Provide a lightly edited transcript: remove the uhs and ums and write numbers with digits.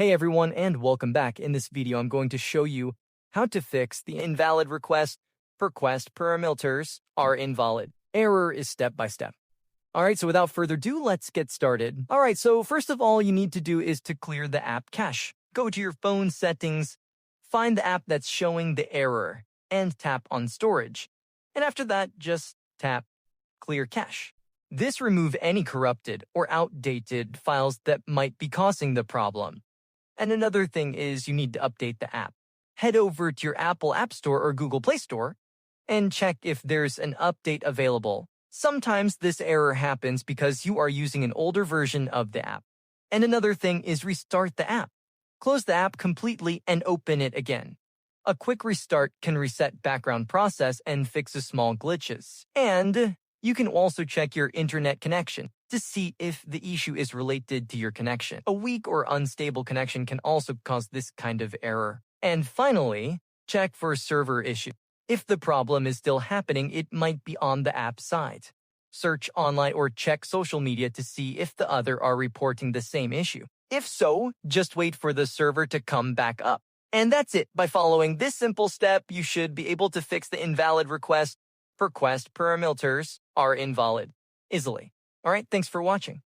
Hey everyone, and welcome back. In this video, I'm going to show you how to fix the invalid request parameters are invalid. Error is step by step. All right, so without further ado, let's get started. All right, so first of all, you need to do is to clear the app cache. Go to your phone settings, find the app that's showing the error, and tap on storage. And after that, just tap clear cache. This removes any corrupted or outdated files that might be causing the problem. And another thing is you need to update the app. Head over to your Apple App Store or Google Play Store and check if there's an update available. Sometimes this error happens because you are using an older version of the app. And another thing is restart the app. Close the app completely and open it again. A quick restart can reset background process and fix the small glitches. And you can also check your internet connection to see if the issue is related to your connection. A weak or unstable connection can also cause this kind of error. And finally, check for server issue. If the problem is still happening, it might be on the app side. Search online or check social media to see if the other are reporting the same issue. If so, just wait for the server to come back up. And that's it. By following this simple step, you should be able to fix the invalid request parameters are invalid easily. All right, thanks for watching.